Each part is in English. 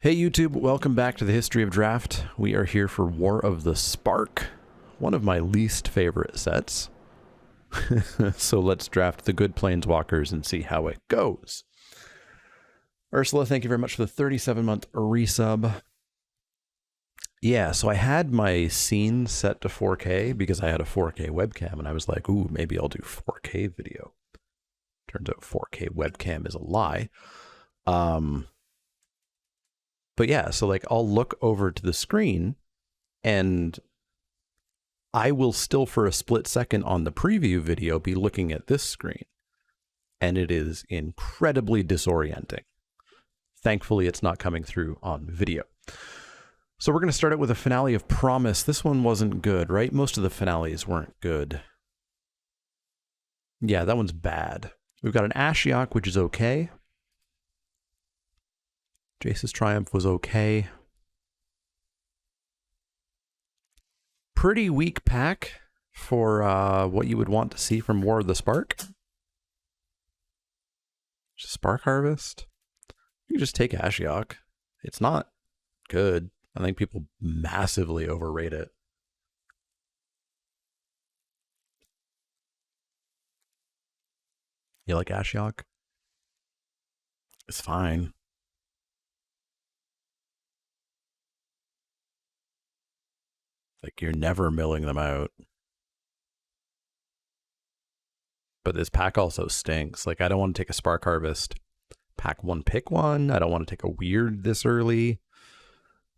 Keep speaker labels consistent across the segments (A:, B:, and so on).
A: Hey YouTube, welcome back to the History of Draft. We are here for War of the Spark, one of my least favorite sets. So let's draft the good Planeswalkers and see how it goes. Ursula, thank you very much for the 37-month resub. Yeah, so I had my scene set to 4K because I had a 4K webcam, and I was like, ooh, maybe I'll do 4K video. Turns out 4K webcam is a lie. But yeah, so like I'll look over to the screen and I will still for a split second on the preview video be looking at this screen. And it is incredibly disorienting. Thankfully, it's not coming through on video. So we're going to start out with a finale of Promise. This one wasn't good, right? Most of the finales weren't good. Yeah, that one's bad. We've got an Ashiok, which is okay. Jace's Triumph was okay. Pretty weak pack for what you would want to see from War of the Spark. Just Spark Harvest. You can just take Ashiok. It's not good. I think people massively overrate it. You like Ashiok? It's fine. Like, you're never milling them out. But this pack also stinks. Like, I don't want to take a Spark Harvest. Pack one, pick one. I don't want to take a weird this early.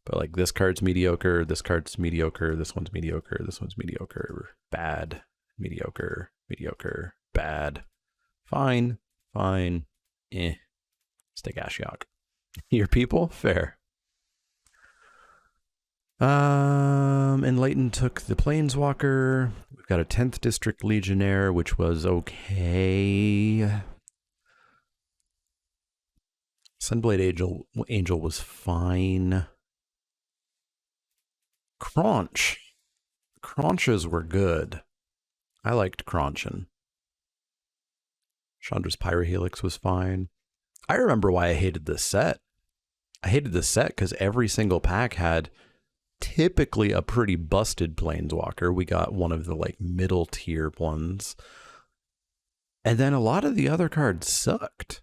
A: But, like, this card's mediocre. This card's mediocre. This one's mediocre. This one's mediocre. Bad. Mediocre. Mediocre. Bad. Fine. Fine. Eh. Let's take Ashiok. Your people? Fair. Enlighten took the Planeswalker. We've got a 10th District Legionnaire, which was okay. Sunblade Angel was fine. Crunch. Crunches were good. I liked Crunching. Chandra's Pyrohelix was fine. I remember why I hated this set. I hated this set because every single pack had typically a pretty busted Planeswalker. We got one of the like middle tier ones. And then a lot of the other cards sucked.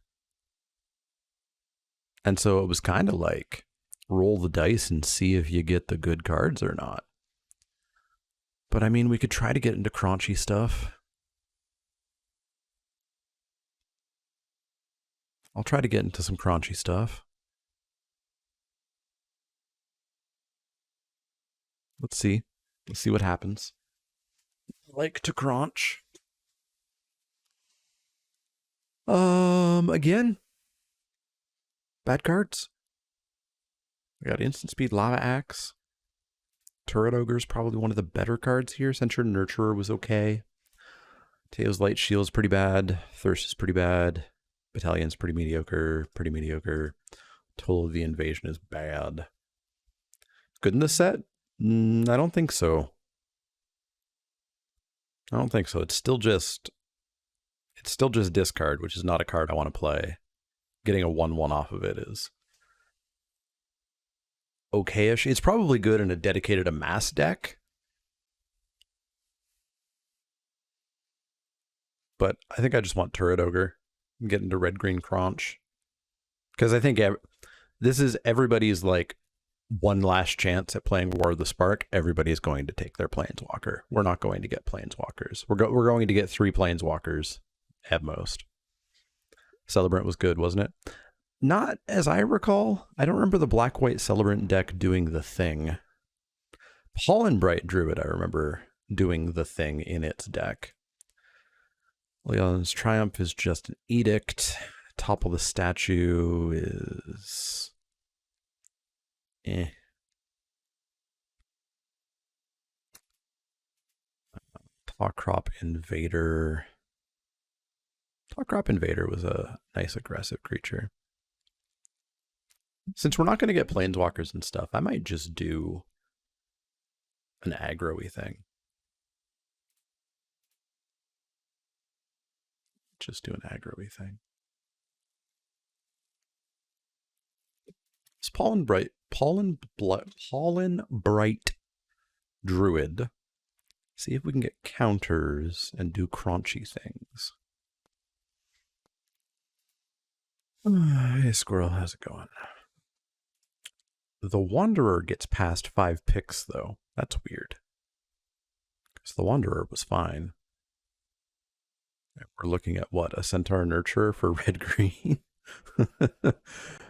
A: And so it was kind of like roll the dice and see if you get the good cards or not. But I mean, we could try to get into crunchy stuff. I'll try to get into some crunchy stuff. Let's see. Let's see what happens. Like to crunch. Again. Bad cards. We got Instant Speed Lava Axe. Turret Ogre is probably one of the better cards here. Censure Nurturer was okay. Teo's Light Shield is pretty bad. Thirst is pretty bad. Battalion's pretty mediocre. Pretty mediocre. Toll of the Invasion is bad. Good in this set? I don't think so. I don't think so. It's still just discard, which is not a card I want to play. Getting a 1/1 off of it is okay-ish. It's probably good in a dedicated amass deck. But I think I just want Turret Ogre and get into red-green crunch. Because I think this is everybody's like one last chance at playing War of the Spark. Everybody's going to take their Planeswalker. We're not going to get Planeswalkers. We're going to get 3 Planeswalkers at most. Celebrant was good, wasn't it? Not as I recall. I don't remember the black-white Celebrant deck doing the thing. Pollen Bright Druid, I remember doing the thing in its deck. Leon's Triumph is just an edict. Topple the Statue is Clawcrop Invader. Clawcrop Invader was a nice aggressive creature. Since we're not going to get Planeswalkers and stuff, I might just do an aggro-y thing. Just do an aggro-y thing. It's Pollen Bright Druid. See if we can get counters and do crunchy things. Hey, Squirrel, how's it going? The Wanderer gets past 5 picks, though. That's weird. Because the Wanderer was fine. We're looking at what? A Centaur Nurturer for red-green?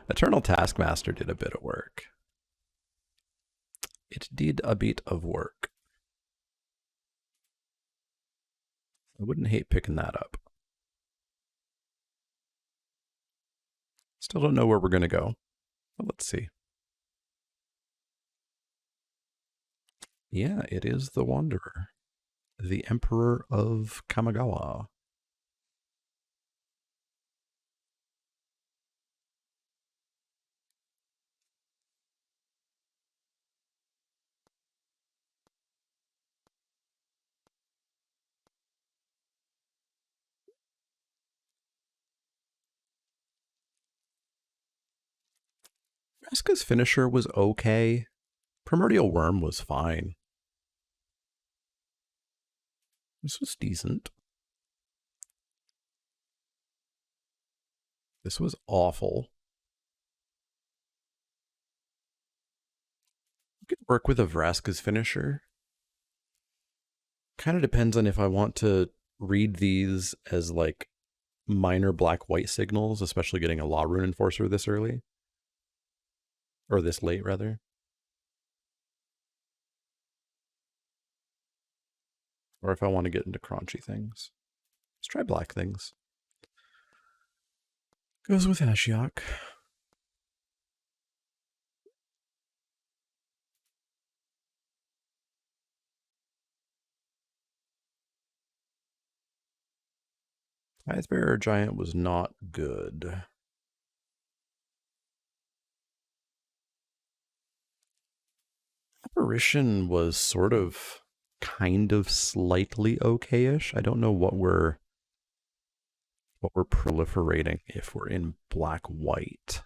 A: Eternal Taskmaster did a bit of work. It did a bit of work. I wouldn't hate picking that up. Still don't know where we're going to go. But let's see. Yeah, it is the Wanderer. The Emperor of Kamigawa. Vraska's finisher was okay. Primordial Worm was fine. This was decent. This was awful. I could work with a Vraska's finisher. Kind of depends on if I want to read these as like minor black-white signals, especially getting a Law Rune Enforcer this early. Or this late, rather. Or if I want to get into crunchy things. Let's try black things. Goes with Ashiok. Tidebearer Giant was not good. Apparition was sort of, kind of, slightly okay-ish. I don't know what we're proliferating if we're in black-white.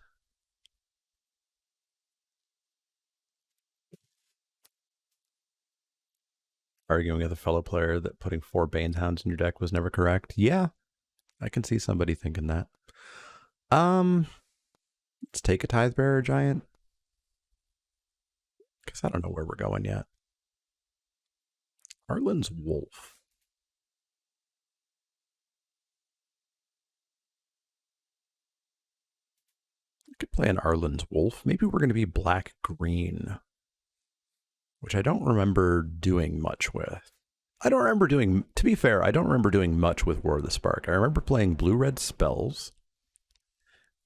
A: Arguing with a fellow player that putting 4 Banehounds in your deck was never correct. Yeah, I can see somebody thinking that. Let's take a Tidebearer Giant. Because I don't know where we're going yet. Arlen's Wolf. I could play an Arlen's Wolf. Maybe we're going to be black-green. Which I don't remember doing much with. I don't remember doing, to be fair, I don't remember doing much with War of the Spark. I remember playing blue-red spells.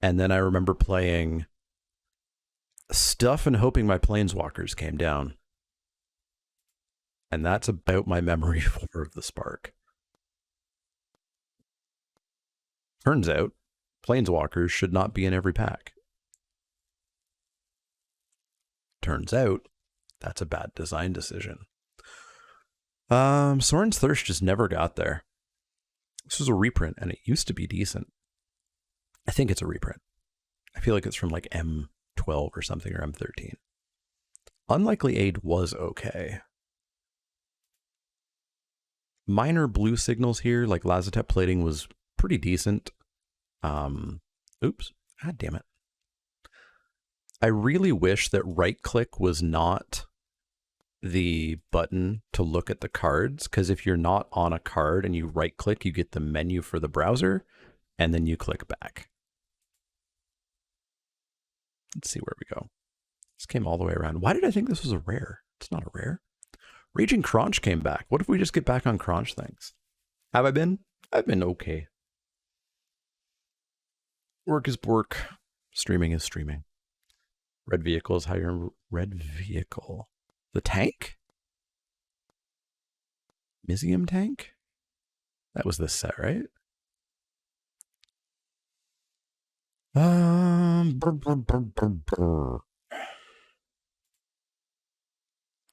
A: And then I remember playing stuff and hoping my planeswalkers came down. And that's about my memory of War of the Spark. Turns out, planeswalkers should not be in every pack. Turns out, that's a bad design decision. Sorin's Thirst just never got there. This was a reprint, and it used to be decent. I think it's a reprint. I feel like it's from like M12 or something, or M13. Unlikely Aid was okay. Minor blue signals here, like Lazotep plating was pretty decent. Oops. God damn it. I really wish that right click was not the button to look at the cards, because if you're not on a card and you right click, you get the menu for the browser, and then you click back. Let's see where we go. This came all the way around. Why did I think this was a rare? It's not a rare. Raging Crunch came back. What if we just get back on Crunch things? Have I been? I've been okay. Work is work. Streaming is streaming. Red vehicle is how you're red vehicle. The tank? Mizium tank? That was this set, right?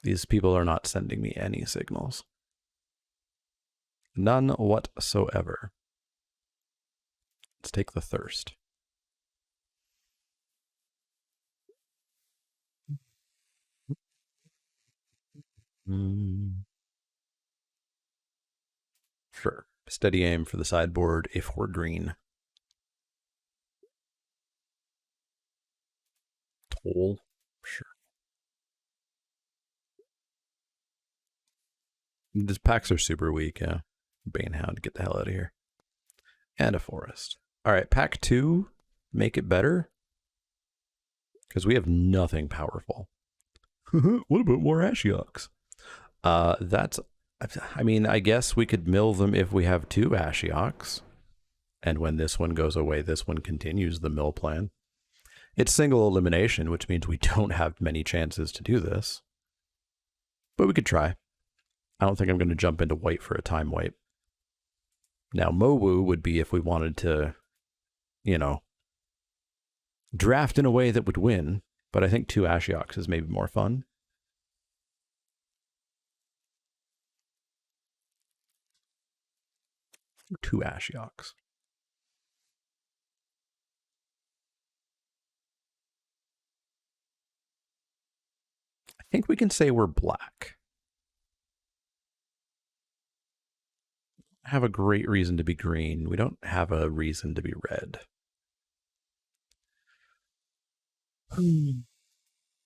A: These people are not sending me any signals. None whatsoever. Let's take the Thirst. Sure. Steady aim for the sideboard if we're green. Toll. Sure. These packs are super weak, yeah. Banehound, get the hell out of here. And a forest. All right, pack 2, make it better. Because we have nothing powerful. What about more Ashioks? That's, I mean, I guess we could mill them if we have 2 Ashioks. And when this one goes away, this one continues the mill plan. It's single elimination, which means we don't have many chances to do this. But we could try. I don't think I'm going to jump into white for a time wipe. Now, Mowu would be if we wanted to, you know, draft in a way that would win. But I think 2 Ashioks is maybe more fun. Two Ashioks. I think we can say we're black. Have a great reason to be green. We don't have a reason to be red.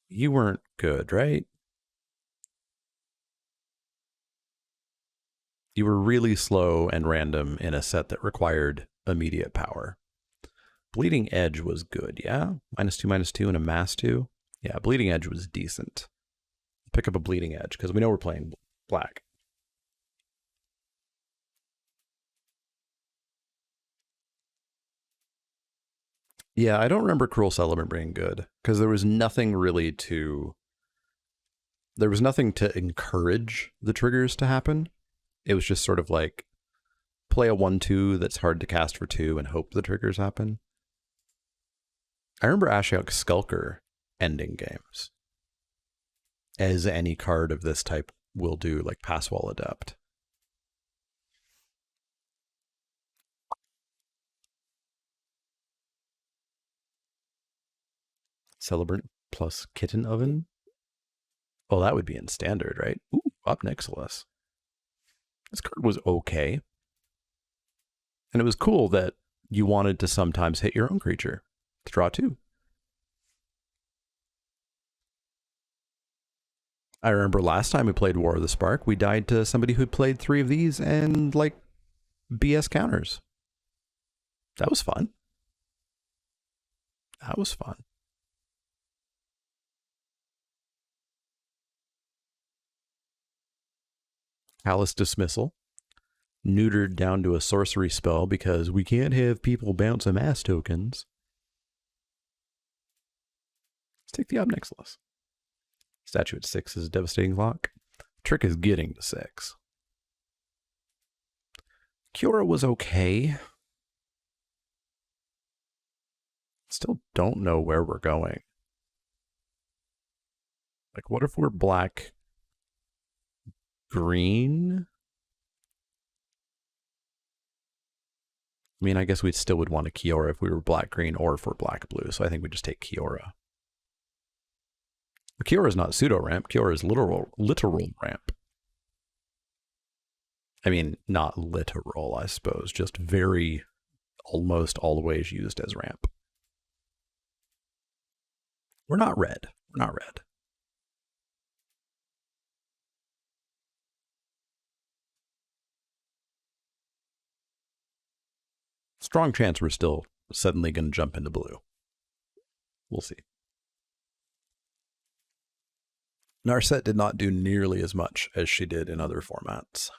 A: You weren't good, right? You were really slow and random in a set that required immediate power. Bleeding Edge was good, yeah? -2/-2 and a -2. Yeah, Bleeding Edge was decent. Pick up a Bleeding Edge, because we know we're playing black. Yeah, I don't remember Cruel Celebrant being good, because there was nothing really to... There was nothing to encourage the triggers to happen. It was just sort of like, play a 1/2 that's hard to cast for 2 and hope the triggers happen. I remember Ashiok Skulker ending games, as any card of this type will do, like Passwall Adept. Celebrant plus Kitten Oven? Oh, that would be in standard, right? Ooh, Up Nixilis. This card was okay. And it was cool that you wanted to sometimes hit your own creature to draw 2. I remember last time we played War of the Spark, we died to somebody who played 3 of these and, like, BS counters. That was fun. That was fun. Callous Dismissal. Neutered down to a sorcery spell because we can't have people bounce amass tokens. Let's take the Ob Nixilis. Statue at 6 is a devastating lock. Trick is getting to 6. Kiora was okay. Still don't know where we're going. Like, what if we're black green? I mean, I guess we still would want a Kiora if we were black green or if we're black blue. So I think we just take Kiora. Kiora is not pseudo ramp. Kiora is literal ramp. I mean, not literal, I suppose. Just very, almost always used as ramp. We're not red. We're not red. Strong chance we're still suddenly going to jump into blue. We'll see. Narset did not do nearly as much as she did in other formats.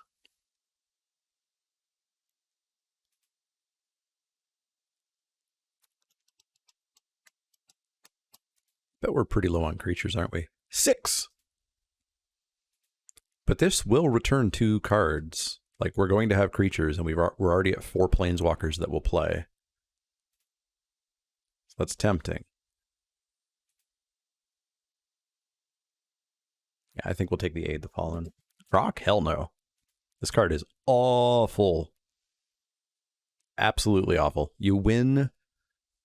A: Bet we're pretty low on creatures, aren't we? 6! But this will return 2 cards. Like, we're going to have creatures, and we're already at 4 planeswalkers that will play. So that's tempting. Yeah, I think we'll take the Aid the Fallen. Rock? Hell no. This card is awful. Absolutely awful. You win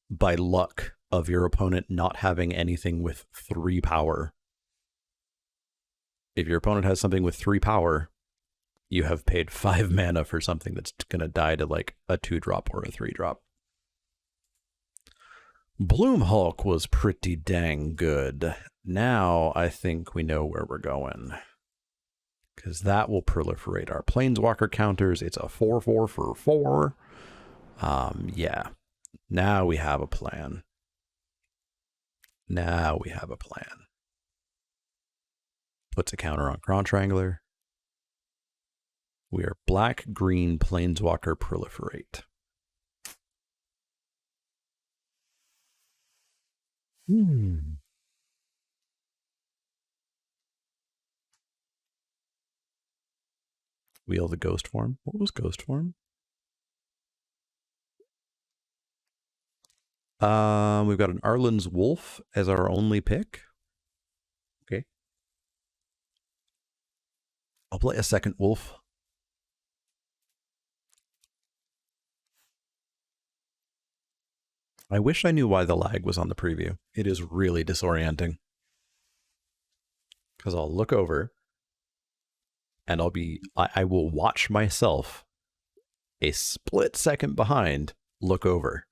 A: by luck of your opponent not having anything with 3 power. If your opponent has something with 3 power, you have paid 5 mana for something that's going to die to like a 2-drop or a 3-drop. Bloom Hulk was pretty dang good. Now I think we know where we're going, because that will proliferate our Planeswalker counters. It's a 4/4 for 4. Yeah. Now we have a plan. Now we have a plan. Puts a counter on Cron Triangler. We are black-green Planeswalker proliferate. Wheel the Ghost Form. What was Ghost Form? We've got an Arlen's Wolf as our only pick. Okay. I'll play a second Wolf. I wish I knew why the lag was on the preview. It is really disorienting. Because I'll look over and I will watch myself a split second behind look over.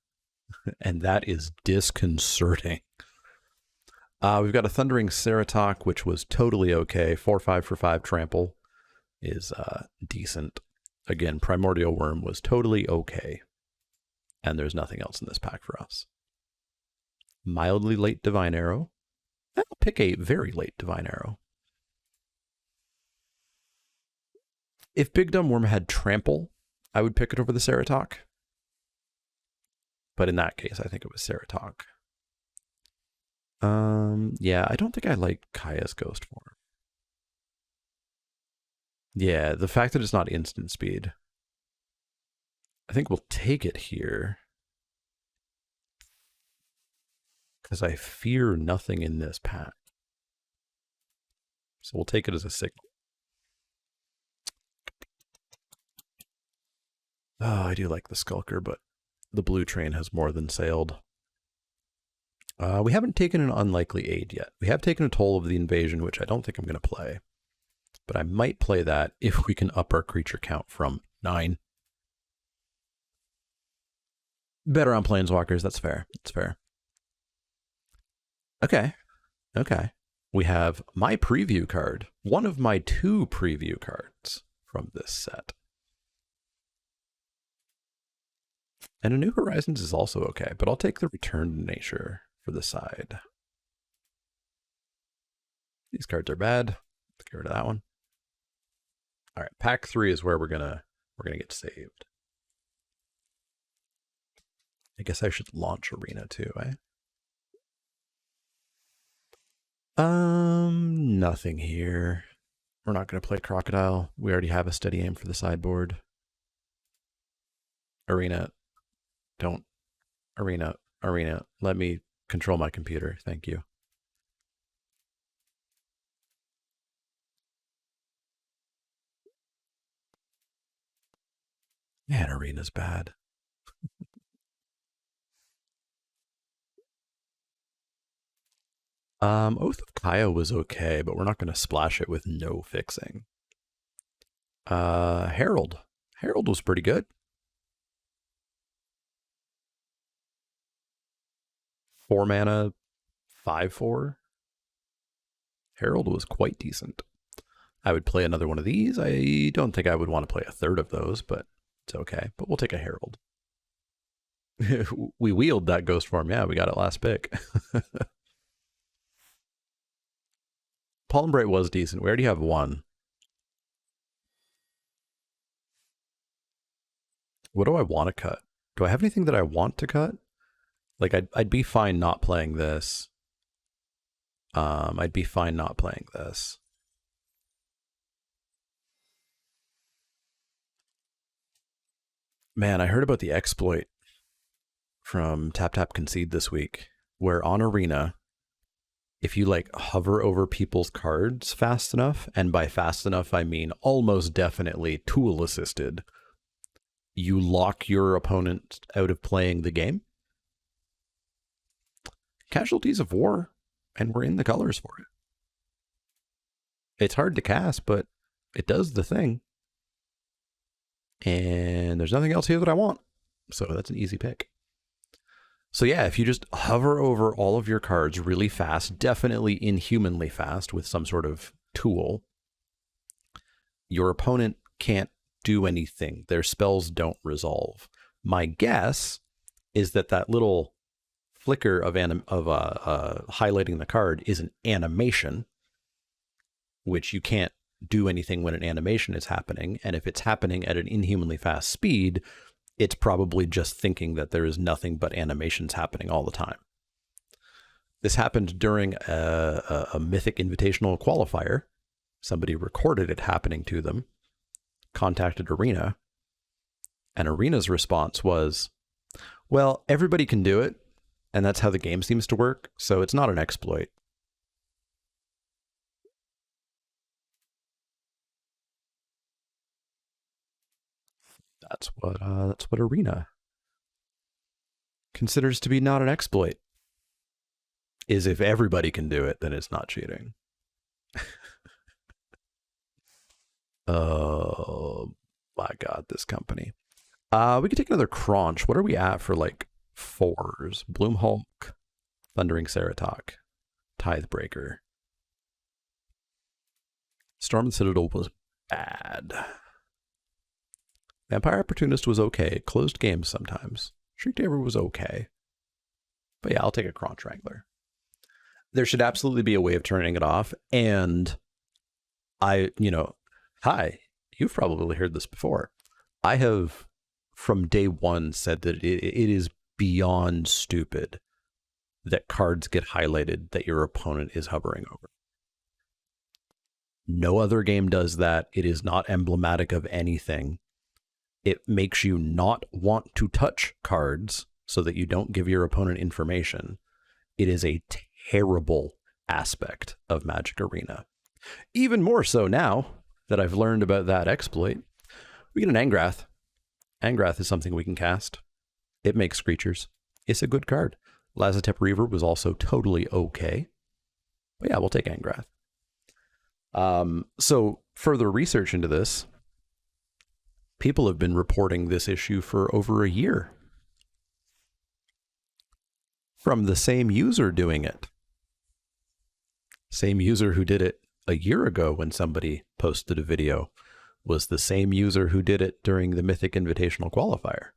A: And that is disconcerting. We've got a Thundering Ceratok, which was totally okay. 4/5 for 5 trample is decent. Again, Primordial Worm was totally okay. And there's nothing else in this pack for us. Mildly late Divine Arrow. I'll pick a very late Divine Arrow. If Big Dumb Worm had Trample, I would pick it over the Ceratok. But in that case, I think it was Ceratok. Yeah, I don't think I like Kaya's Ghost Form. Yeah, the fact that it's not instant speed. I think we'll take it here. Because I fear nothing in this pack. So we'll take it as a signal. Oh, I do like the Skulker, but the blue train has more than sailed. We haven't taken an Unlikely Aid yet. We have taken a Toll of the Invasion, which I don't think I'm going to play. But I might play that if we can up our creature count from 9. Better on Planeswalkers, that's fair. That's fair. Okay. Okay. We have my preview card. One of my 2 preview cards from this set. And a New Horizons is also okay, but I'll take the Return to Nature for the side. These cards are bad. Let's get rid of that one. All right, pack 3 is where we're gonna get saved. I guess I should launch Arena too, eh? Nothing here. We're not gonna play Crocodile. We already have a Steady Aim for the sideboard. Arena. Don't. Arena. Let me control my computer. Thank you. Man, Arena's bad. Oath of Kaya was okay, but we're not going to splash it with no fixing. Herald. Herald was pretty good. 4 mana, 5/4. Herald was quite decent. I would play another one of these. I don't think I would want to play a third of those, but it's okay. But we'll take a Herald. We wheeled that Ghost Form. Yeah, we got it last pick. Pollen Bright was decent. We already have 1. What do I want to cut? Do I have anything that I want to cut? Like, I'd be fine not playing this. I'd be fine not playing this. Man, I heard about the exploit from Tap Tap Concede this week, where on Arena, if you like hover over people's cards fast enough, and by fast enough I mean almost definitely tool assisted, you lock your opponent out of playing the game. Casualties of War, and we're in the colors for it. It's hard to cast, but it does the thing. And there's nothing else here that I want. So that's an easy pick. So yeah, if you just hover over all of your cards really fast, definitely inhumanly fast with some sort of tool, your opponent can't do anything. Their spells don't resolve. My guess is that little flicker of highlighting the card is an animation, which you can't do anything when an animation is happening. And if it's happening at an inhumanly fast speed, it's probably just thinking that there is nothing but animations happening all the time. This happened during a Mythic Invitational qualifier. Somebody recorded it happening to them, contacted Arena, and Arena's response was, well, everybody can do it, and that's how the game seems to work, so it's not an exploit. That's what Arena considers to be not an exploit. Is if everybody can do it, then it's not cheating. Oh my God, this company. We could take another Crunch. What are we at for like 4s? Bloomhulk, Thundering Ceratok, Tithebreaker. Storm the Citadel was bad. Vampire Opportunist was okay. Closed games sometimes. Shriektaver was okay. But yeah, I'll take a Crunch Wrangler. There should absolutely be a way of turning it off. And hi, you've probably heard this before. I have, from day one, said that it is beyond stupid that cards get highlighted that your opponent is hovering over. No other game does that. It is not emblematic of anything. It makes you not want to touch cards so that you don't give your opponent information. It is a terrible aspect of Magic Arena. Even more so now that I've learned about that exploit. We get an Angrath. Angrath is something we can cast. It makes creatures. It's a good card. Lazotep Reaver was also totally okay. But yeah, we'll take Angrath. So further research into this, people have been reporting this issue for over a year. From the same user doing it. Same user who did it a year ago when somebody posted a video was the same user who did it during the Mythic Invitational qualifier.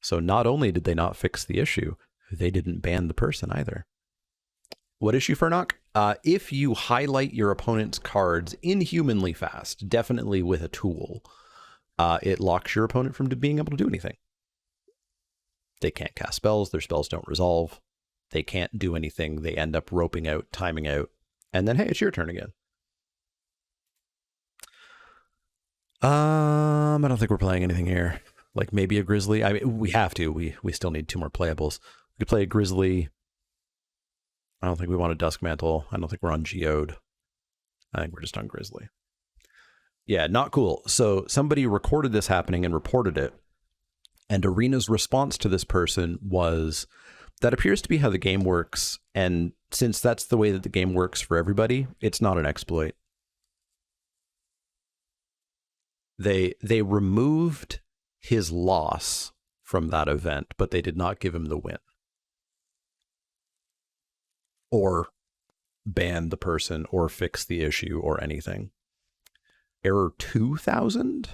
A: So not only did they not fix the issue, they didn't ban the person either. What issue, Furnock? If you highlight your opponent's cards inhumanly fast, definitely with a tool, it locks your opponent from being able to do anything. They can't cast spells, their spells don't resolve, they can't do anything, they end up roping out, timing out, and then, hey, it's your turn again. I don't think we're playing anything here. Like maybe a Grizzly. I mean, we have to. We still need 2 more playables. We could play a Grizzly. I don't think we want a Duskmantle. I don't think we're on Geode. I think we're just on Grizzly. Yeah, not cool. So somebody recorded this happening and reported it. And Arena's response to this person was, that appears to be how the game works. And since that's the way that the game works for everybody, it's not an exploit. They removed his loss from that event, but they did not give him the win. Or ban the person, or fix the issue, or anything. Error 2000?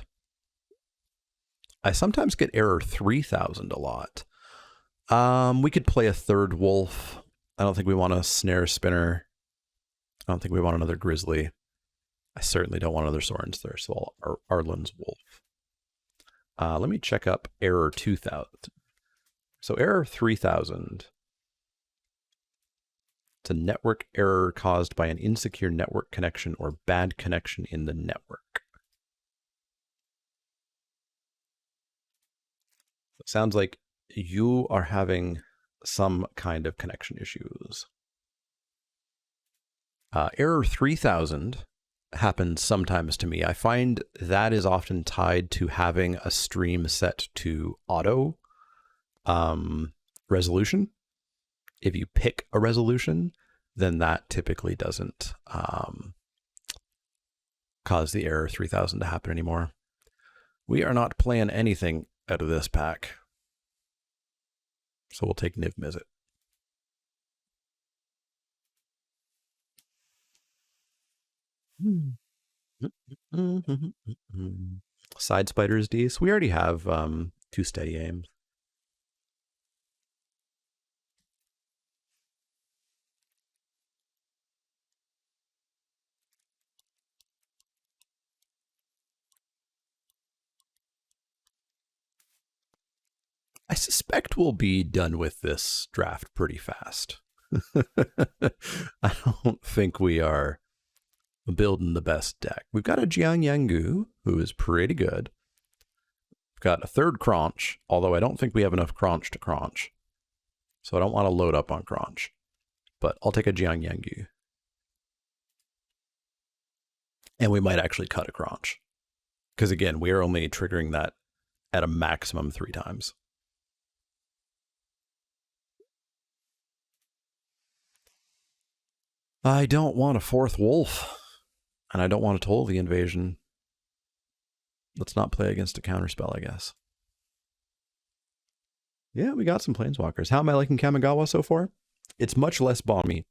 A: I sometimes get error 3000 a lot. We could play a third wolf. I don't think we want a snare spinner. I don't think we want another grizzly. I certainly don't want another Sorin's Thirst, so Arlen's wolf. Let me check up error 2000. So error 3000. It's a network error caused by an insecure network connection or bad connection in the network. It sounds like you are having some kind of connection issues. Error 3000 happens sometimes to me. I find that is often tied to having a stream set to auto resolution. If you pick a resolution, then that typically doesn't cause the error 3000 to happen anymore. We are not playing anything out of this pack. So we'll take Niv Mizzet. Side Spiders D. So we already have 2 steady aims. I suspect we'll be done with this draft pretty fast. I don't think we are building the best deck. We've got a Jiang Yangu, who is pretty good. We've got a third Crunch, although I don't think we have enough Crunch to Crunch. So I don't want to load up on Crunch. But I'll take a Jiang Yangu. And we might actually cut a Crunch. Because again, we are only triggering that at a maximum 3 times. I don't want a 4th wolf. And I don't want to toll the invasion. Let's not play against a counterspell, I guess. Yeah, we got some planeswalkers. How am I liking Kamigawa so far? It's much less bomby,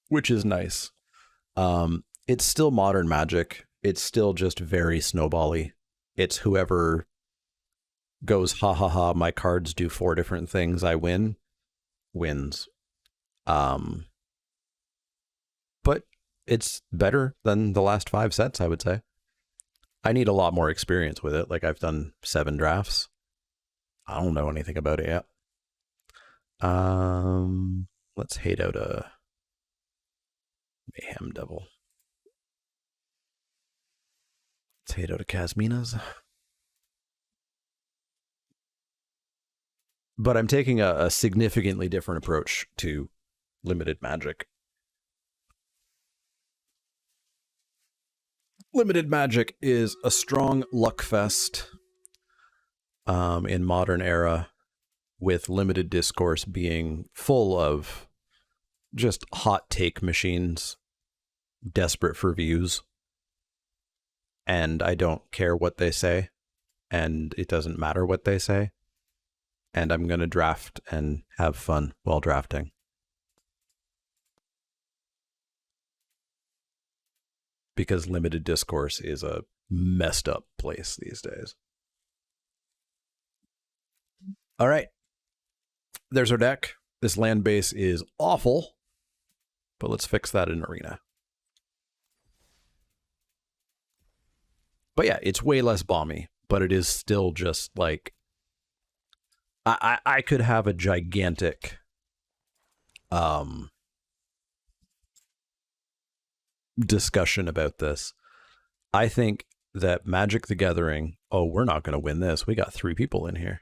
A: which is nice. It's still modern Magic. It's still just very snowbally. It's whoever goes, ha ha ha, my cards do 4 different things, I win, wins. But it's better than the last 5 sets, I would say. I need a lot more experience with it. Like, I've done 7 drafts. I don't know anything about it yet. Let's hate out a Mayhem Devil. Let's hate out a Kasmina's. But I'm taking a significantly different approach to limited Magic. Limited Magic is a strong luck fest in modern era, with limited discourse being full of just hot take machines desperate for views. And I don't care what they say, and it doesn't matter what they say. And I'm going to draft and have fun while drafting. Because limited discourse is a messed up place these days. All right. There's our deck. This land base is awful, but let's fix that in Arena. But yeah, it's way less bomby, but it is still just like, I could have a gigantic discussion about this. I think that Magic the Gathering, oh, we're not going to win this. We got 3 people in here.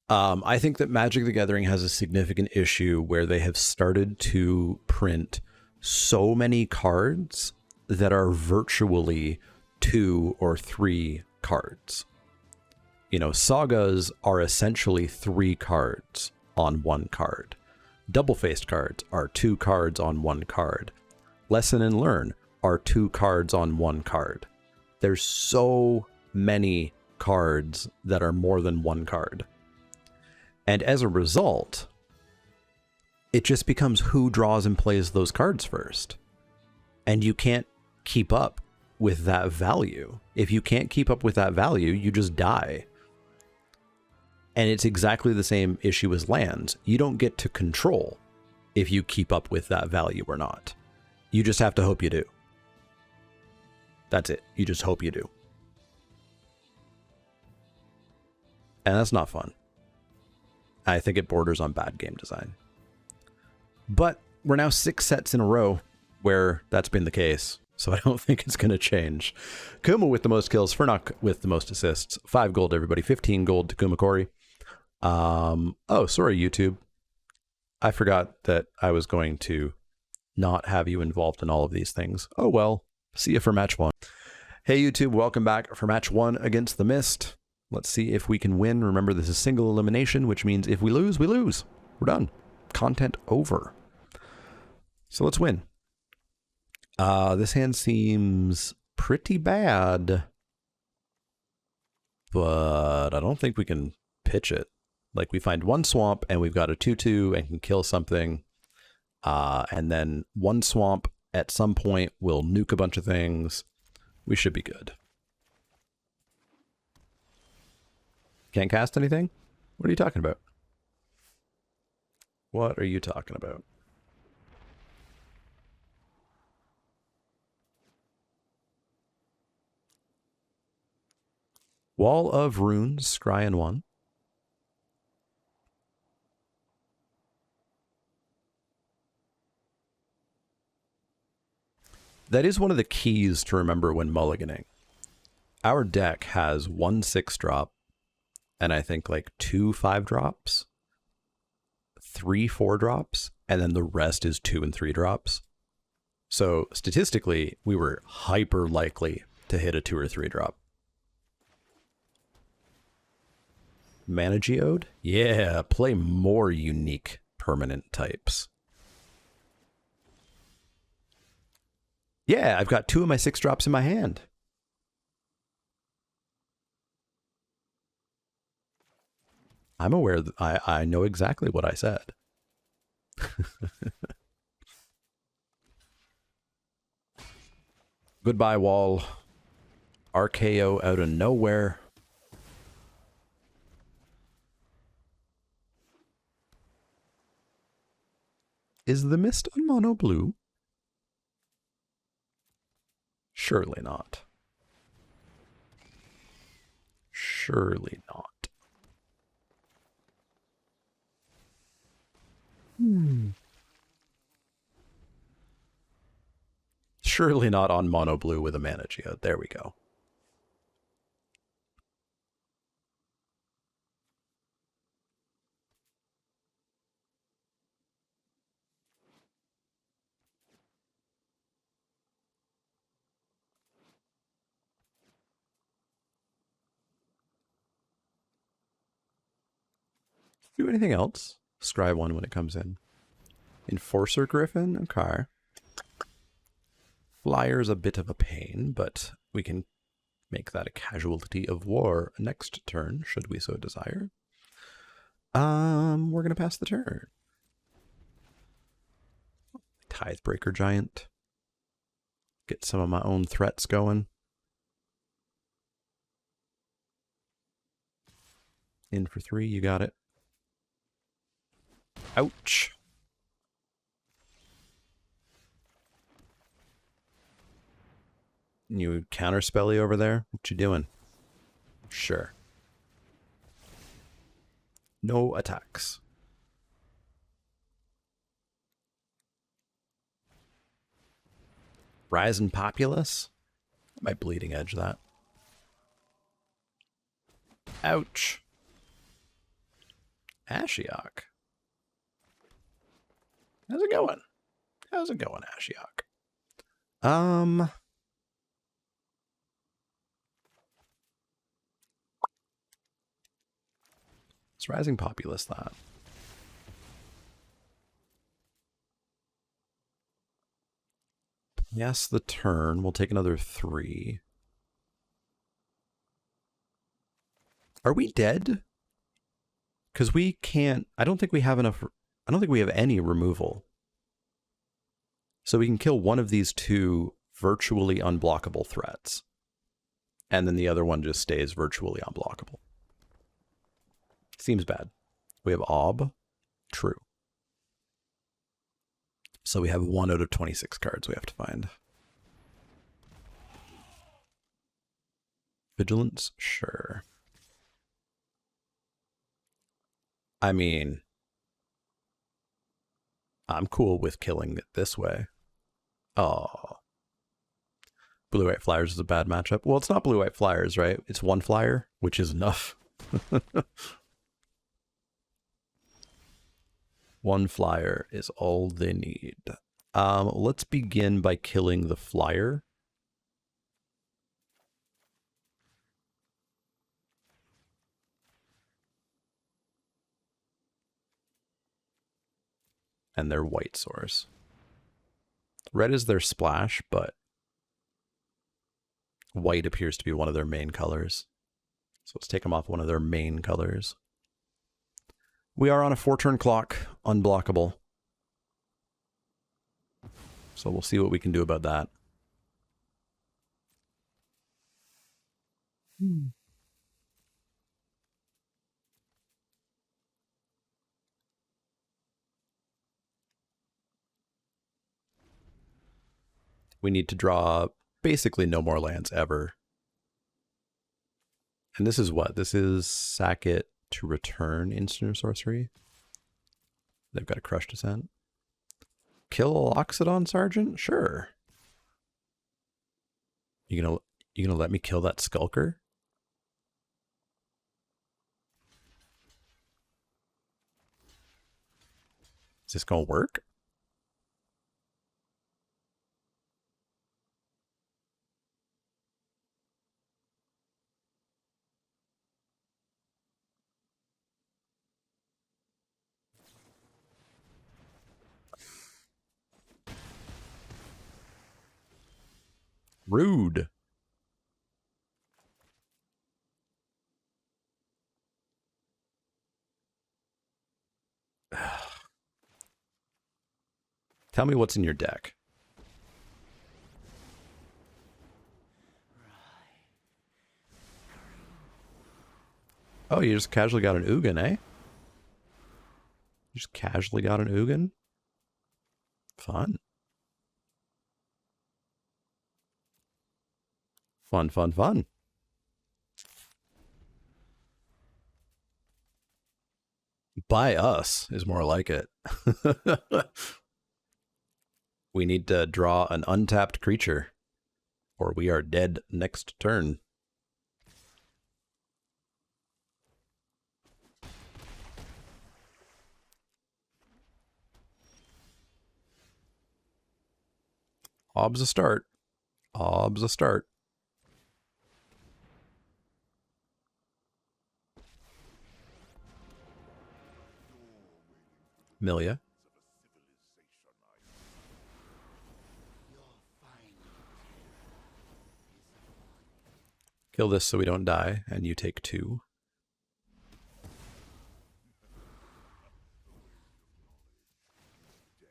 A: I think that Magic the Gathering has a significant issue where they have started to print so many cards that are virtually 2 or 3 cards. You know, sagas are essentially 3 cards on 1 card. Double-faced cards are 2 cards on 1 card. Lesson and Learn are 2 cards on 1 card. There's so many cards that are more than 1 card. And as a result, it just becomes who draws and plays those cards first. And you can't keep up with that value. If you can't keep up with that value, you just die. And it's exactly the same issue as lands. You don't get to control if you keep up with that value or not. You just have to hope you do. That's it. You just hope you do. And that's not fun. I think it borders on bad game design. But we're now 6 sets in a row where that's been the case, so I don't think it's going to change. Kuma with the most kills, Furnock with the most assists. 5 gold, everybody. 15 gold to Kumakori. Oh, sorry, YouTube. I forgot that I was going to not have you involved in all of these things. Oh, well. See you for match 1. Hey, YouTube. Welcome back for match 1 against the Mist. Let's see if we can win. Remember, this is single elimination, which means if we lose, we lose. We're done. Content over. So let's win. This hand seems pretty bad. But I don't think we can pitch it. Like, we find one swamp and we've got a 2/2 and can kill something. And then one swamp at some point will nuke a bunch of things. We should be good. Can't cast anything? What are you talking about? What are you talking about? Wall of Runes, Scryan 1. That is one of the keys to remember when mulliganing. Our deck has 1 6-drop, and I think like 2 5-drops, 3 4-drops, and then the rest is 2 and 3-drops. So statistically, we were hyper likely to hit a 2 or 3-drop. Mana Geode? Yeah, play more unique permanent types. Yeah, I've got 2 of my 6-drops in my hand. I'm aware that I know exactly what I said. Goodbye, wall. RKO out of nowhere. Is the mist on mono blue? Surely not. Surely not. Surely not on mono blue with a mana geode. There we go. Do anything else? Scry 1 when it comes in. Enforcer Griffin? Okay. Flyer's a bit of a pain, but we can make that a casualty of war next turn, should we so desire. We're gonna pass the turn. Tithebreaker Giant. Get some of my own threats going. In for 3, you got it. Ouch. You counterspelly over there? What you doing? Sure. No attacks. Rise in Populace? I might Bleeding Edge that. Ouch. Ashiok. How's it going? How's it going, Ashiok? It's Rising Populace that. Yes, the turn. We'll take another 3. Are we dead? Because we can't... I don't think we have enough... I don't think we have any removal. So we can kill one of these 2 virtually unblockable threats. And then the other one just stays virtually unblockable. Seems bad. We have Ob. True. So we have 1 out of 26 cards we have to find. Vigilance? Sure. I mean, I'm cool with killing it this way. Oh. Blue-White Flyers is a bad matchup. Well, it's not Blue-White Flyers, right? It's 1 flyer, which is enough. 1 flyer is all they need. Let's begin by killing the flyer. And their white source. Red is their splash, but White appears to be one of their main colors. So let's take them off one of their main colors. We are on a 4-turn clock, unblockable. So we'll see what we can do about that. We need to draw basically no more lands ever. And this is what? This is sack it to return instant or sorcery. They've got a Crush Descent. Kill a Loxodon Sergeant? Sure. You gonna let me kill that Skulker? Is this gonna work? Rude. Tell me what's in your deck. Oh, you just casually got an Ugin, eh? You just casually got an Ugin? Fun. Fun, fun, fun. By us is more like it. We need to draw an untapped creature, or we are dead next turn. Ob's a start. Ob's a start. Milia. Kill this so we don't die, and you take 2.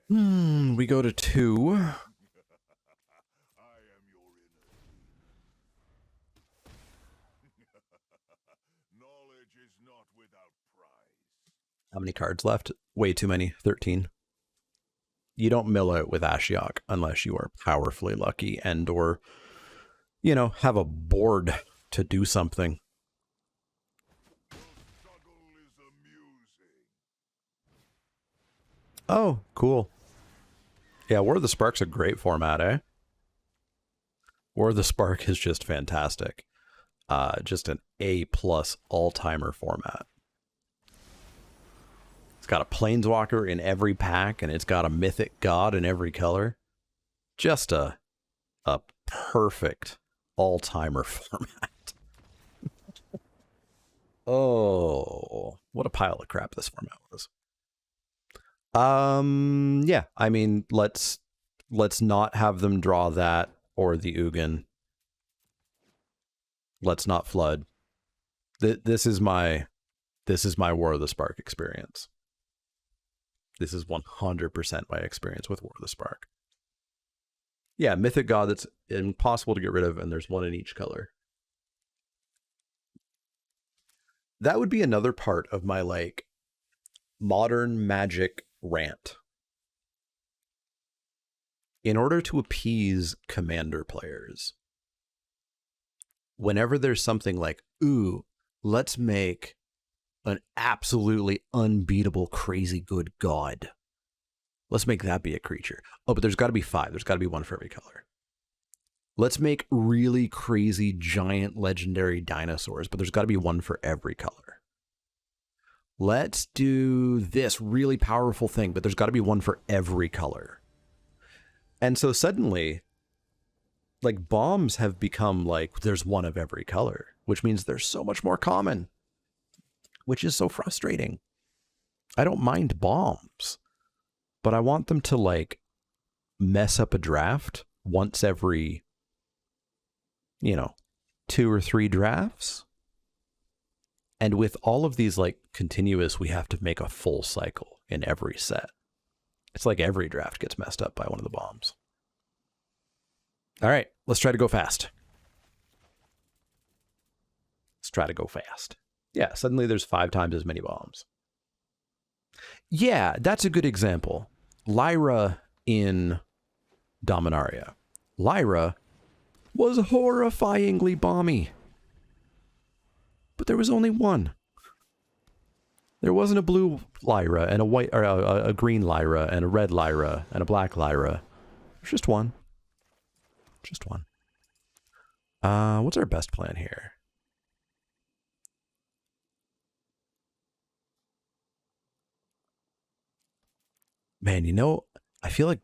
A: We go to 2. How many cards left? Way too many. 13. You don't mill out with Ashiok unless you are powerfully lucky and or, you know, have a board to do something. Oh, cool. Yeah, War of the Spark's a great format, eh? War of the Spark is just fantastic. Just an A+ all-timer format. It's got a Planeswalker in every pack, and it's got a Mythic God in every color. Just a perfect all-timer format. Oh, what a pile of crap this format was. Yeah, I mean, let's not have them draw that or the Ugin. Let's not flood. This is my War of the Spark experience. This is 100% my experience with War of the Spark. Yeah, Mythic God that's impossible to get rid of, and there's one in each color. That would be another part of my, like, modern Magic rant. In order to appease Commander players, whenever there's something like, ooh, let's make an absolutely unbeatable, crazy good god. Let's make that be a creature. Oh, but there's got to be 5. There's got to be 1 for every color. Let's make really crazy, giant, legendary dinosaurs, but there's got to be 1 for every color. Let's do this really powerful thing, but there's got to be 1 for every color. And so suddenly, like, bombs have become like, there's 1 of every color, which means they're so much more common, which is so frustrating. I don't mind bombs, but I want them to, like, mess up a draft once every you know, 2 or 3 drafts. And with all of these like continuous, we have to make a full cycle in every set. It's like every draft gets messed up by one of the bombs. All right, let's try to go fast. Let's try to go fast. Yeah, suddenly there's 5 times as many bombs. Yeah, that's a good example. Lyra in Dominaria. Lyra was horrifyingly bomby. But there was only one. There wasn't a blue Lyra and a white, or a green Lyra and a red Lyra and a black Lyra. There's just one. Just one. What's our best plan here? Man, you know, I feel like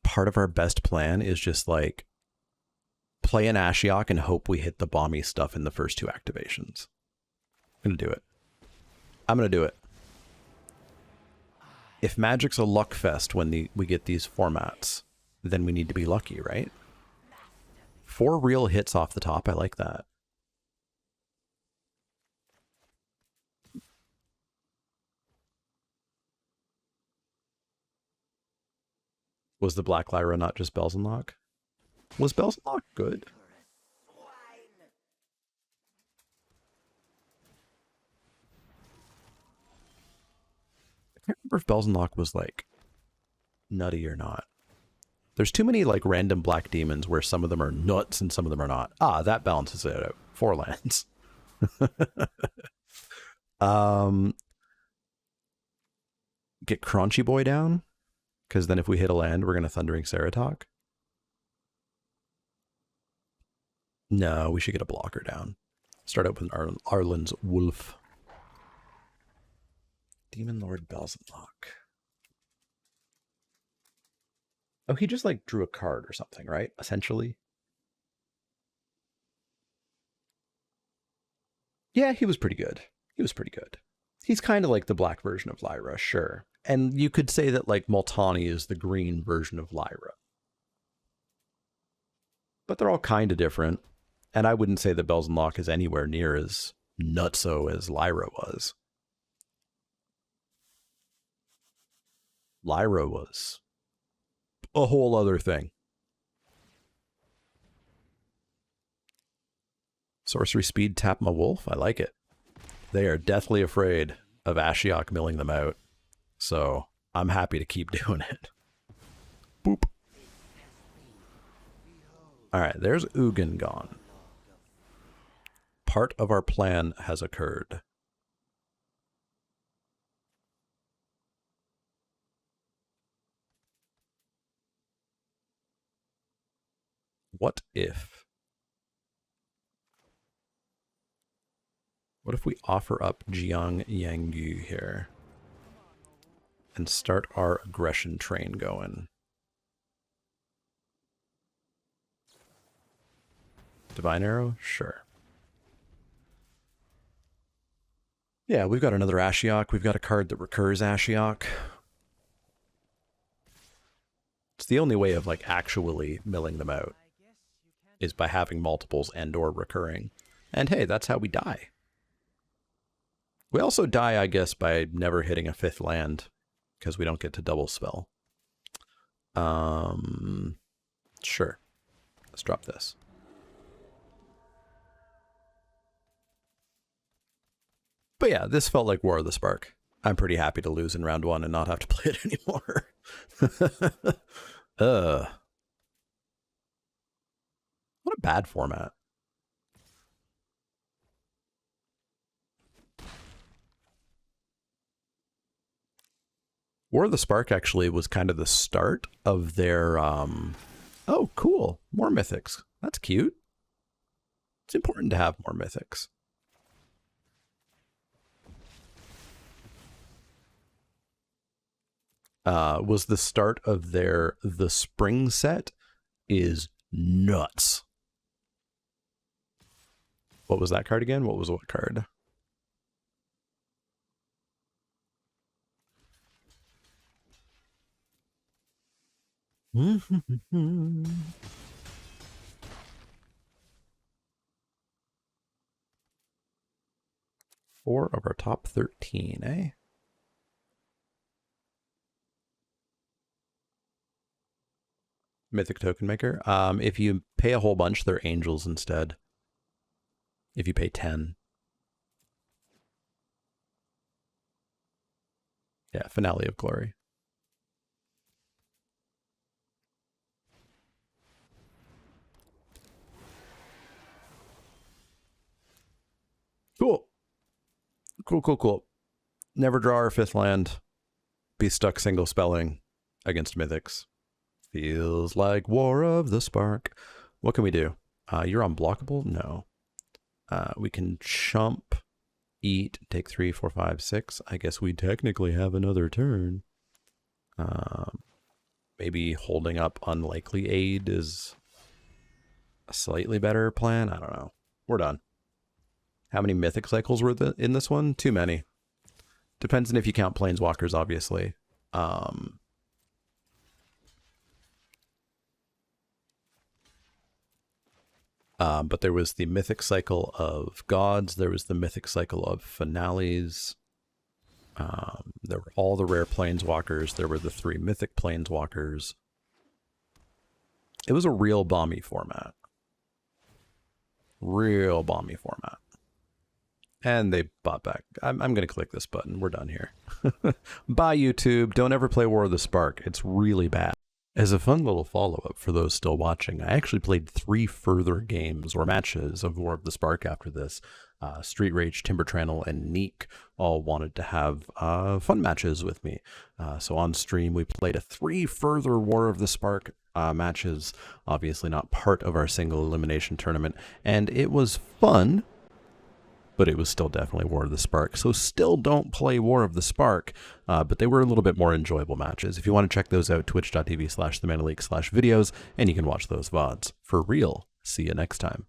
A: part of our best plan is just like play an Ashiok and hope we hit the bomby stuff in the first 2 activations. I'm gonna do it. I'm gonna do it. If Magic's a luck fest when we get these formats, then we need to be lucky, right? 4 real hits off the top, I like that. Was the Black Lyra not just Bells and Lock? Was Bells and Lock good? I can't remember if Bells and Lock was like nutty or not. There's too many like random black demons where some of them are nuts and some of them are not. Ah, that balances it out. 4 lands. Get Crunchy Boy down, because then if we hit a land, we're gonna Thundering Ceratok. No, we should get a blocker down. Start out with Arlen's Wolf. Demon Lord Bells and Lock. Oh, he just like drew a card or something, right? Essentially. Yeah, he was pretty good. He was pretty good. He's kind of like the black version of Lyra, sure. And you could say that like Multani is the green version of Lyra. But they're all kind of different. And I wouldn't say that Bells and Lock is anywhere near as nutso as Lyra was. Lyra was a whole other thing. Sorcery speed, tap my wolf. I like it. They are deathly afraid of Ashiok milling them out. So I'm happy to keep doing it. Boop. All right, there's Ugin gone. Part of our plan has occurred. What if we offer up Jiang Yangyu here and start our aggression train going? Divine Arrow? Sure. Yeah, we've got another Ashiok. We've got a card that recurs Ashiok. It's the only way of like actually milling them out is by having multiples and or recurring. And hey, that's how we die. We also die, I guess, by never hitting a 5th land because we don't get to double spell. Sure. Let's drop this. But yeah, this felt like War of the Spark. I'm pretty happy to lose in round 1 and not have to play it anymore. What a bad format. War of the Spark actually was kind of the start of their, oh, cool. More mythics. That's cute. It's important to have more mythics. Was the start of their, the spring set is nuts. What was that card again? What was what card? 4 of our top 13, eh? Mythic Token Maker. If you pay a whole bunch, they're angels instead. If you pay 10. Yeah, Finale of Glory. Cool. Cool. Never draw our 5th land. Be stuck single spelling against mythics. Feels like War of the Spark. What can we do? You're unblockable? No. We can chump, eat, take 3, 4, 5, 6. I guess we technically have another turn. Maybe holding up Unlikely Aid is a slightly better plan. I don't know. We're done. How many mythic cycles were in this one? Too many. Depends on if you count planeswalkers, obviously. But there was the mythic cycle of gods. There was the mythic cycle of finales. There were all the rare planeswalkers. There were the 3 mythic planeswalkers. It was a real bomby format. Real bomby format. And they bought back. I'm going to click this button. We're done here. Bye, YouTube. Don't ever play War of the Spark. It's really bad. As a fun little follow-up for those still watching, I actually played 3 further games or matches of War of the Spark after this. Street Rage, Timber Trannel, and Leek all wanted to have fun matches with me. So on stream, we played 3 further War of the Spark matches, obviously not part of our single elimination tournament. And it was fun, but it was still definitely War of the Spark. So still don't play War of the Spark, but they were a little bit more enjoyable matches. If you want to check those out, twitch.tv/themanaleak/videos, and you can watch those VODs. For real, see you next time.